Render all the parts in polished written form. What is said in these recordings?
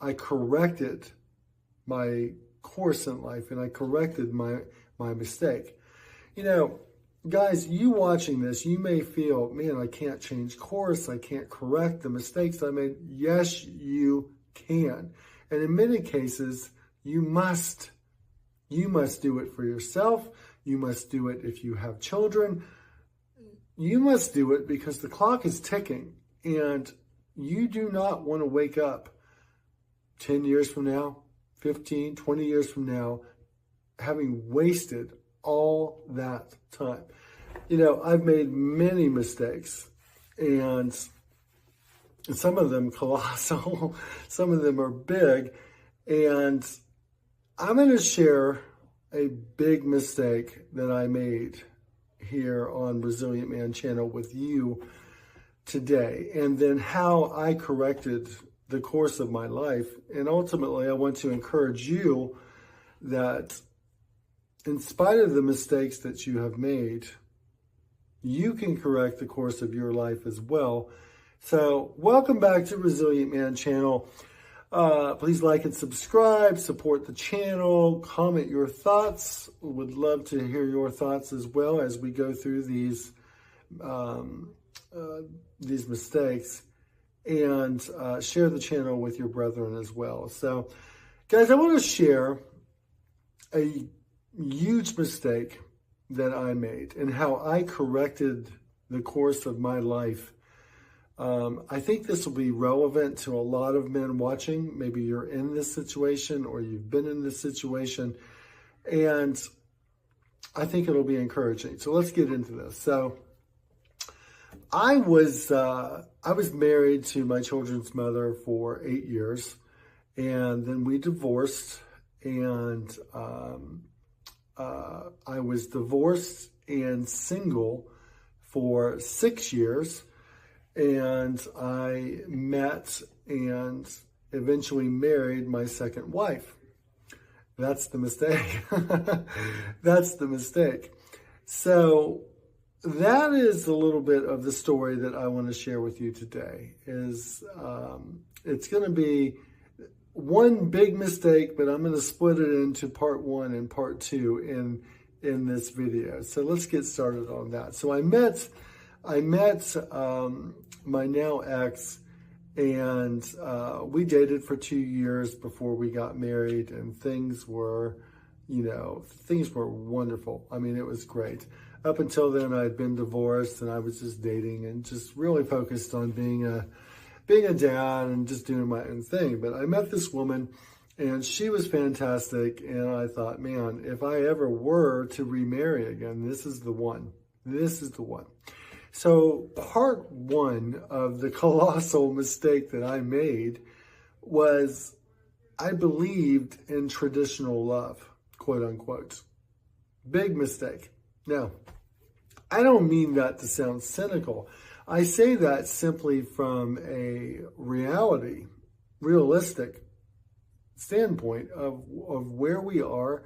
I corrected my course in life and I corrected my mistake. You know, guys, you watching this, you may feel, man, I can't change course. I can't correct the mistakes I made. Yes, you can. And in many cases, you must do it for yourself. You must do it if you have children. You must do it because the clock is ticking and you do not want to wake up 10 years from now, 15, 20 years from now, having wasted all that time. You know, I've made many mistakes and some of them colossal, some of them are big. And I'm going to share a big mistake that I made here on Resilient Man channel with you today, and then how I corrected the course of my life. And ultimately, I want to encourage you that in spite of the mistakes that you have made, you can correct the course of your life as well. So welcome back to Resilient Man channel. Please like and subscribe, support the channel, comment your thoughts. Would love to hear your thoughts as well as we go through these mistakes, and share the channel with your brethren as well. So guys, I want to share a huge mistake that I made and how I corrected the course of my life. I think this will be relevant to a lot of men watching. Maybe you're in this situation or you've been in this situation, and I think it'll be encouraging. So let's get into this. So I was married to my children's mother for 8 years, and then we divorced, and I was divorced and single for 6 years. And I met and eventually married my second wife. That's the mistake. That's the mistake. So that is a little bit of the story that I want to share with you today. It's going to be one big mistake, but I'm going to split it into part 1 and part 2 in this video. So let's get started on that. So I met my now ex, and we dated for 2 years before we got married, and things were wonderful. I mean, it was great. Up until then, I had been divorced, and I was just dating and just really focused on being a dad and just doing my own thing. But I met this woman, and she was fantastic, and I thought, man, if I ever were to remarry again, this is the one. This is the one. So part 1 of the colossal mistake that I made was I believed in traditional love, quote unquote. Big mistake. Now, I don't mean that to sound cynical. I say that simply from a realistic standpoint of where we are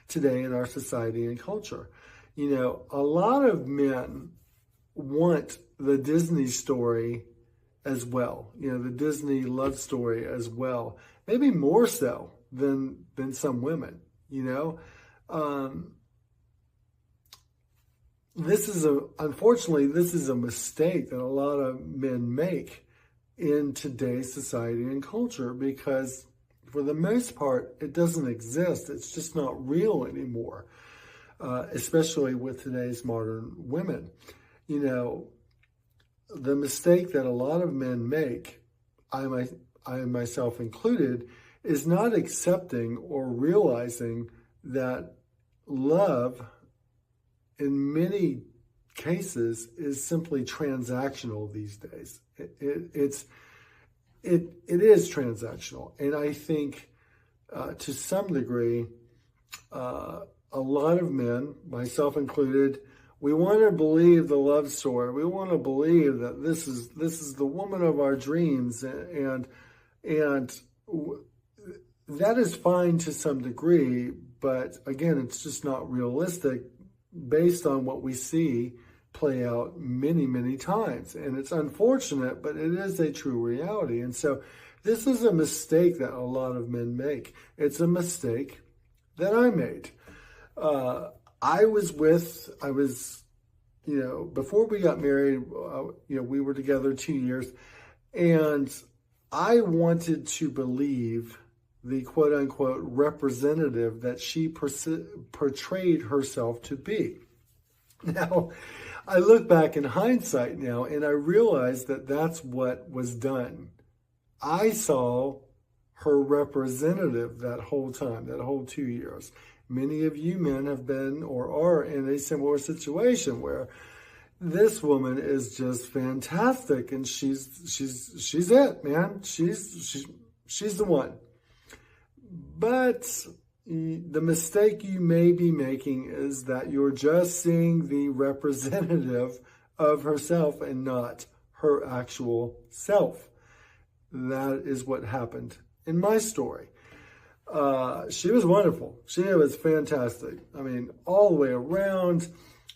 today in our society and culture. You know, a lot of men want the Disney story as well, you know, the Disney love story as well, maybe more so than some women, you know. Unfortunately, this is a mistake that a lot of men make in today's society and culture, because for the most part, it doesn't exist. It's just not real anymore, especially with today's modern women. You know, the mistake that a lot of men make, I myself included, is not accepting or realizing that love, in many cases, is simply transactional these days. It is transactional, and I think to some degree, a lot of men, myself included, we want to believe the love story. We want to believe that this is the woman of our dreams, and that is fine to some degree, but again, it's just not realistic based on what we see play out many, many times. And it's unfortunate, but it is a true reality. And so This is a mistake that a lot of men make. It's a mistake that I made. Before we got married, we were together 2 years, and I wanted to believe the quote unquote representative that she portrayed herself to be. Now, I look back in hindsight now, and I realize that that's what was done. I saw her representative that whole time, that whole 2 years. Many of you men have been or are in a similar situation where this woman is just fantastic, and she's it, man. She's the one. But the mistake you may be making is that you're just seeing the representative of herself and not her actual self. That is what happened in my story. She was wonderful. She was fantastic. I mean, all the way around,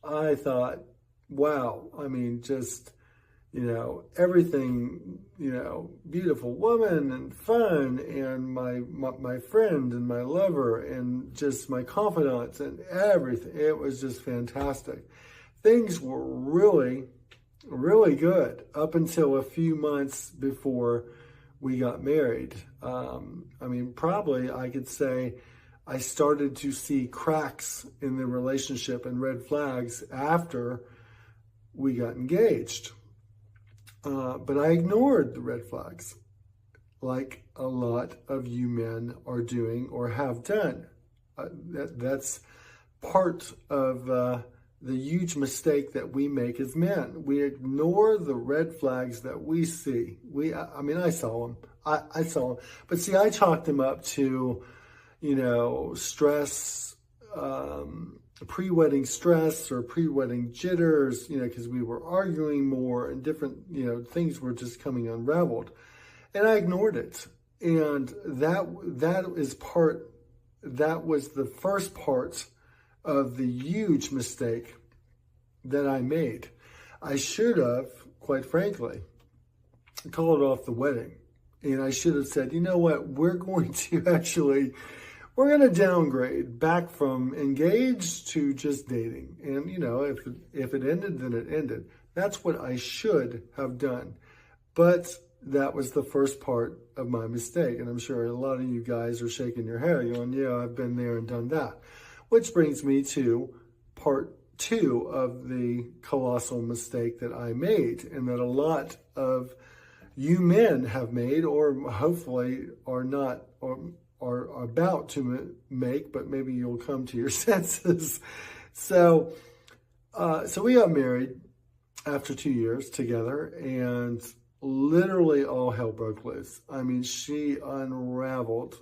I thought, wow. I mean, just, everything, beautiful woman and fun, and my friend and my lover and just my confidant and everything. It was just fantastic. Things were really, really good up until a few months before we got married. Probably I could say I started to see cracks in the relationship and red flags after we got engaged. But I ignored the red flags, like a lot of you men are doing or have done. That's part of the huge mistake that we make as men. We ignore the red flags that we see. I saw them. I saw them. But see, I chalked them up to, stress, pre-wedding stress or pre-wedding jitters, because we were arguing more and different, things were just coming unraveled. And I ignored it. And that was the first part of the huge mistake that I made. I should have, quite frankly, called off the wedding. And I should have said, you know what, we're going to downgrade back from engaged to just dating. And, if it ended, then it ended. That's what I should have done. But that was the first part of my mistake. And I'm sure a lot of you guys are shaking your head going, yeah, I've been there and done that. Which brings me to part 2 of the colossal mistake that I made, and that a lot of you men have made, or hopefully are not, or are about to make, but maybe you'll come to your senses. So we got married after 2 years together, and literally all hell broke loose. I mean, she unraveled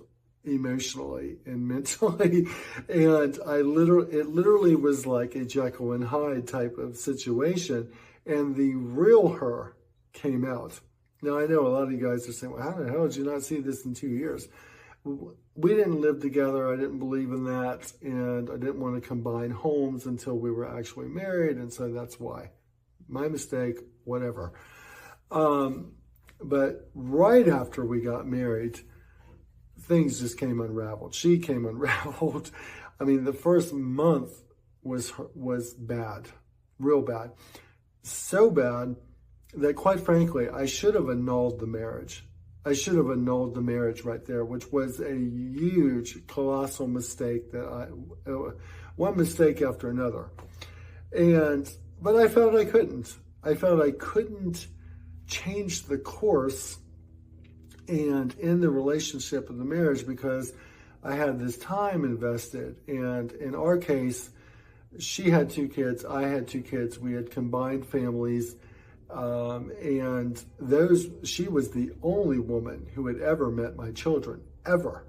emotionally and mentally, and it literally was like a Jekyll and Hyde type of situation, and the real her came out. Now, I know a lot of you guys are saying, well, how the hell did you not see this in 2 years? We didn't live together. I didn't believe in that, and I didn't want to combine homes until we were actually married, and so that's why. My mistake, whatever. But right after we got married, things just came unraveled. She came unraveled. I mean, the first month was bad, real bad. So bad that, quite frankly, I should have annulled the marriage. I should have annulled the marriage right there, which was a huge, colossal mistake one mistake after another. But I felt I couldn't. I felt I couldn't change the course and end the relationship of the marriage because I had this time invested. And in our case, she had 2 kids, I had 2 kids. We had combined families. And she was the only woman who had ever met my children, ever.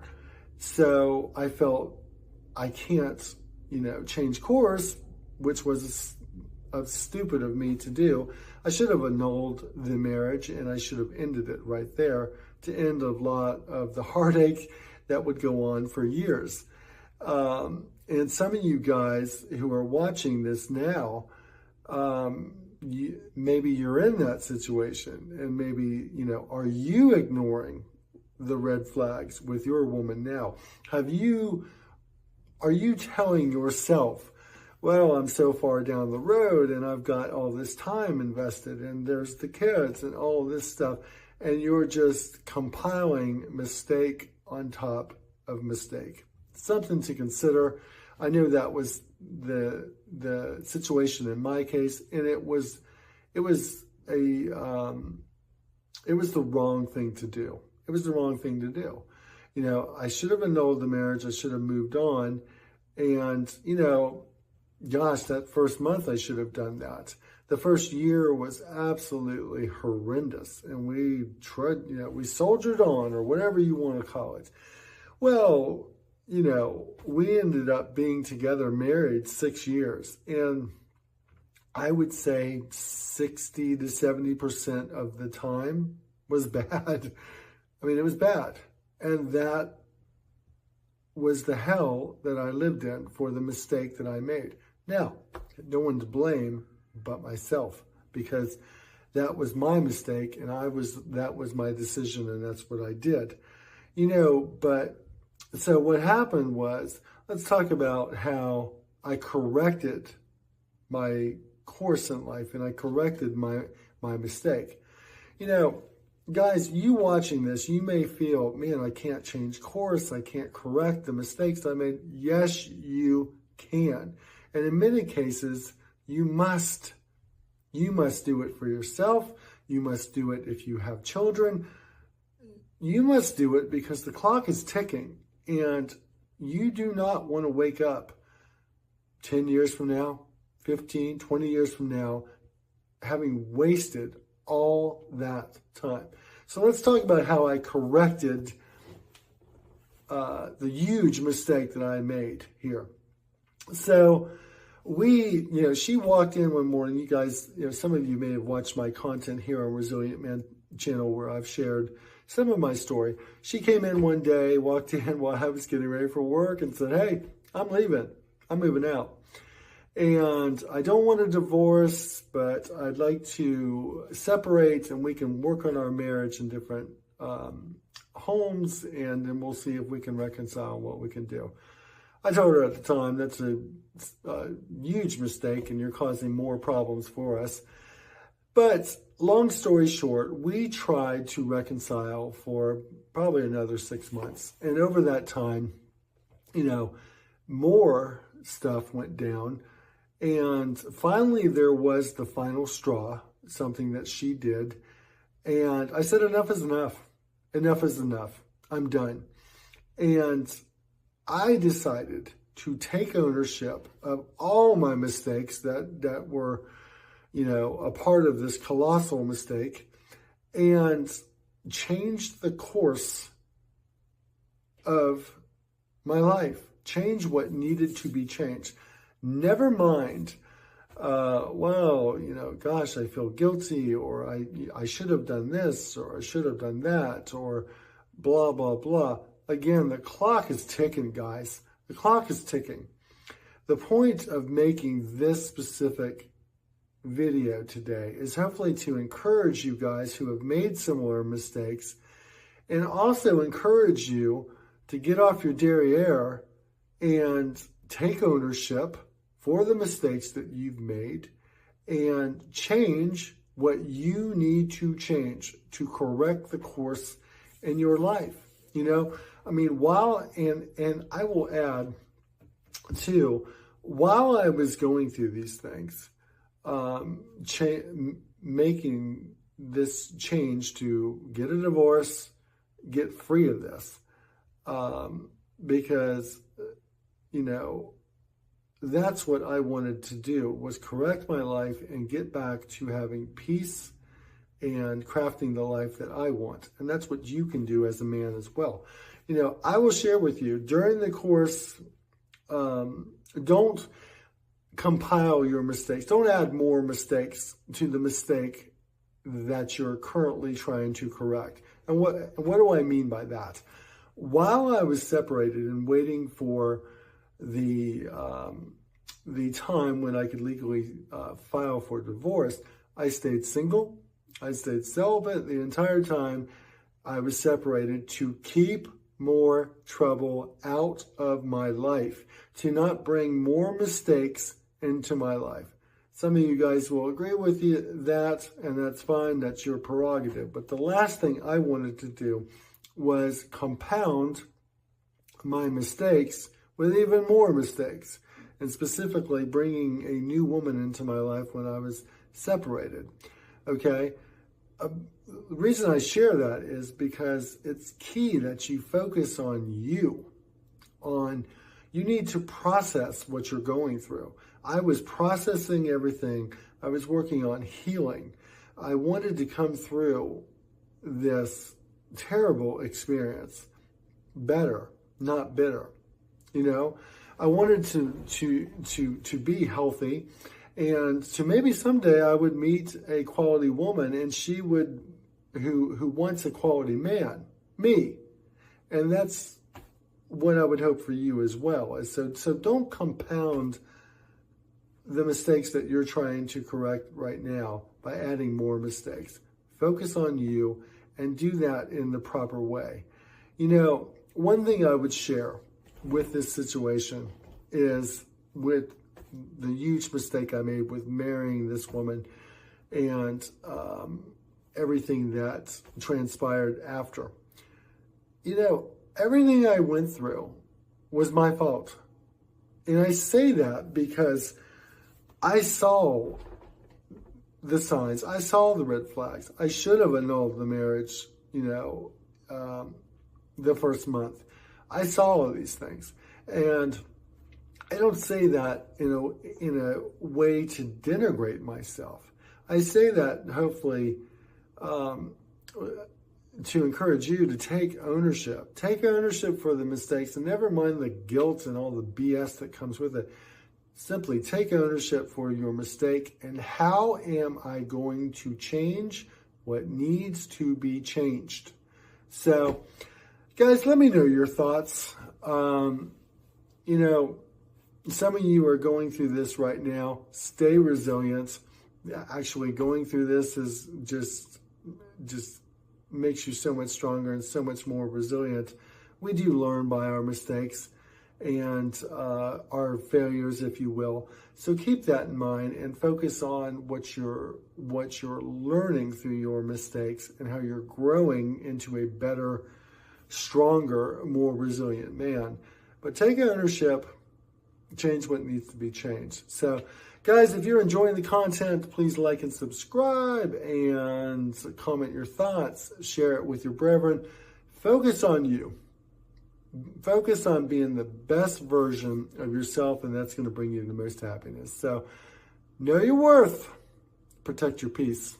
So I felt I can't, change course, which was stupid of me to do. I should have annulled the marriage, and I should have ended it right there to end a lot of the heartache that would go on for years. And some of you guys who are watching this now, maybe you're in that situation, and maybe, are you ignoring the red flags with your woman now? Are you telling yourself, well, I'm so far down the road and I've got all this time invested and there's the kids and all this stuff, and you're just compiling mistake on top of mistake? Something to consider. I know that was the situation in my case, and it was the wrong thing to do. It was the wrong thing to do. You know, I should have annulled the marriage. I should have moved on. And, you know, gosh, that first month I should have done that. The first year was absolutely horrendous. And we soldiered on, or whatever you want to call it. Well, you know, we ended up being together, married 6 years. And I would say 60 to 70% of the time was bad. I mean, it was bad. And that was the hell that I lived in for the mistake that I made. Now, no one to blame but myself, because that was my mistake and that was my decision, and that's what I did. You know, but so what happened was, let's talk about how I corrected my course in life and I corrected my mistake. You know, guys, you watching this, you may feel, man, I can't change course. I can't correct the mistakes I made. Yes, you can. And in many cases, you must do it for yourself. You must do it if you have children. You must do it because the clock is ticking, and you do not want to wake up 10 years from now, 15, 20 years from now, having wasted all that time. So let's talk about how I corrected the huge mistake that I made here. So she walked in one morning. You guys, some of you may have watched my content here on Resilient Man channel where I've shared some of my story. She came in one day, walked in while I was getting ready for work and said, "Hey, I'm leaving. I'm moving out. And I don't want a divorce, but I'd like to separate and we can work on our marriage in different homes, and then we'll see if we can reconcile what we can do." I told her at the time, that's a huge mistake and you're causing more problems for us. But long story short, we tried to reconcile for probably another 6 months. And over that time, more stuff went down. And finally, there was the final straw, something that she did. And I said, enough is enough. Enough is enough. I'm done. And I decided to take ownership of all my mistakes that were, a part of this colossal mistake, and change the course of my life, change what needed to be changed. Never mind, gosh, I feel guilty, or I should have done this, or I should have done that, or blah, blah, blah. Again, the clock is ticking, guys. The clock is ticking. The point of making this specific video today is hopefully to encourage you guys who have made similar mistakes, and also encourage you to get off your derriere and take ownership for the mistakes that you've made and change what you need to change to correct the course in your life. And I will add too, while I was going through these things, making this change to get a divorce, get free of this, because, that's what I wanted to do, was correct my life and get back to having peace and crafting the life that I want. And that's what you can do as a man as well. I will share with you during the course, don't compile your mistakes. Don't add more mistakes to the mistake that you're currently trying to correct. And what do I mean by that? While I was separated and waiting for the time when I could legally file for divorce, I stayed single. I stayed celibate the entire time. I was separated to keep more trouble out of my life, to not bring more mistakes into my life. Some of you guys will agree with that, and that's fine. That's your prerogative. But the last thing I wanted to do was compound my mistakes with even more mistakes, and specifically bringing a new woman into my life when I was separated. Okay? The reason I share that is because it's key that you focus on you. You need to process what you're going through. I was processing everything. I was working on healing. I wanted to come through this terrible experience better, not bitter. I wanted to be healthy, and to maybe someday I would meet a quality woman, and she would who wants a quality man, me, and that's what I would hope for you as well. So don't compound the mistakes that you're trying to correct right now by adding more mistakes. Focus on you and do that in the proper way. One thing I would share with this situation is with the huge mistake I made with marrying this woman and everything that transpired after. Everything I went through was my fault. And I say that because I saw the signs. I saw the red flags. I should have annulled the marriage, the first month. I saw all of these things. And I don't say that in a way to denigrate myself. I say that hopefully to encourage you to take ownership. Take ownership for the mistakes, and never mind the guilt and all the BS that comes with it. Simply take ownership for your mistake, and how am I going to change what needs to be changed? So, guys, let me know your thoughts. Some of you are going through this right now. Stay resilient. Actually, going through this is just makes you so much stronger and so much more resilient. We do learn by our mistakes and our failures, if you will. So keep that in mind and focus on what you're learning through your mistakes and how you're growing into a better, stronger, more resilient man. But take ownership, change what needs to be changed. So, guys, if you're enjoying the content, please like and subscribe and comment your thoughts. Share it with your brethren. Focus on you. Focus on being the best version of yourself, and that's going to bring you the most happiness. So, know your worth. Protect your peace.